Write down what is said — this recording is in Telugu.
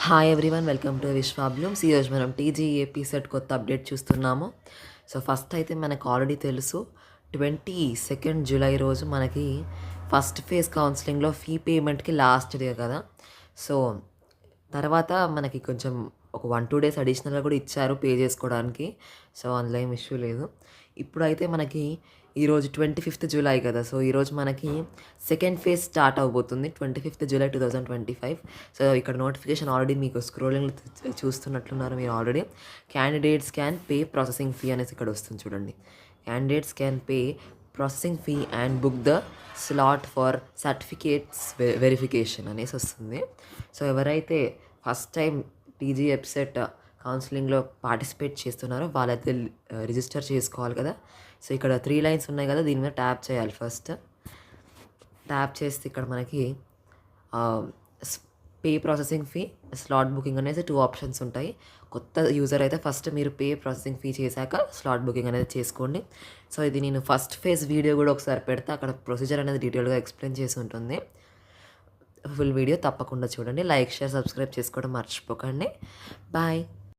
Hi everyone, welcome to Vishwablooms. ఈరోజు మనం టీజీఏపీ సెట్ కొత్త అప్డేట్ చూస్తున్నాము. సో ఫస్ట్ అయితే మనకు ఆల్రెడీ తెలుసు, 22 జూలై రోజు మనకి ఫస్ట్ ఫేజ్ కౌన్సిలింగ్లో ఫీ పేమెంట్కి లాస్ట్ డే కదా. సో తర్వాత మనకి కొంచెం ఒక 1-2 డేస్ అడిషనల్గా కూడా ఇచ్చారు పే చేసుకోవడానికి. సో అందులో ఏం ఇష్యూ లేదు. ఇప్పుడైతే మనకి ఈరోజు 25th జూలై కదా. సో ఈరోజు మనకి సెకండ్ ఫేజ్ స్టార్ట్ అవబోతుంది 25th జూలై 2025. సో ఇక్కడ నోటిఫికేషన్ ఆల్రెడీ మీకు స్క్రోలింగ్ చూస్తున్నట్లున్నారు మీరు already. Candidates can pay processing fee అనేసి ఇక్కడ వస్తుంది చూడండి. Candidates can pay processing fee and book the slot for certificates verification అనేసి వస్తుంది. సో ఎవరైతే ఫస్ట్ టైం టీజీ వెబ్సైట్ కౌన్సిలింగ్లో పార్టిసిపేట్ చేస్తున్నారో వాళ్ళైతే రిజిస్టర్ చేసుకోవాలి కదా. సో ఇక్కడ 3 లైన్స్ ఉన్నాయి కదా, దీని మీద ట్యాప్ చేయాలి. ఫస్ట్ ట్యాప్ చేస్తే ఇక్కడ మనకి pay processing fee, slot booking అనేసి 2 ఆప్షన్స్ ఉంటాయి. కొత్త యూజర్ అయితే ఫస్ట్ మీరు పే ప్రాసెసింగ్ ఫీ చేశాక స్లాట్ బుకింగ్ అనేది చేసుకోండి. సో ఇది నేను ఫస్ట్ ఫేజ్ వీడియో కూడా ఒకసారి పెడితే అక్కడ ప్రొసీజర్ అనేది డీటెయిల్గా ఎక్స్ప్లెయిన్ చేసి ఉంటుంది. ఫుల్ వీడియో తప్పకుండా చూడండి. లైక్, షేర్, సబ్స్క్రైబ్ చేసుకోవడం మర్చిపోకండి. బాయ్.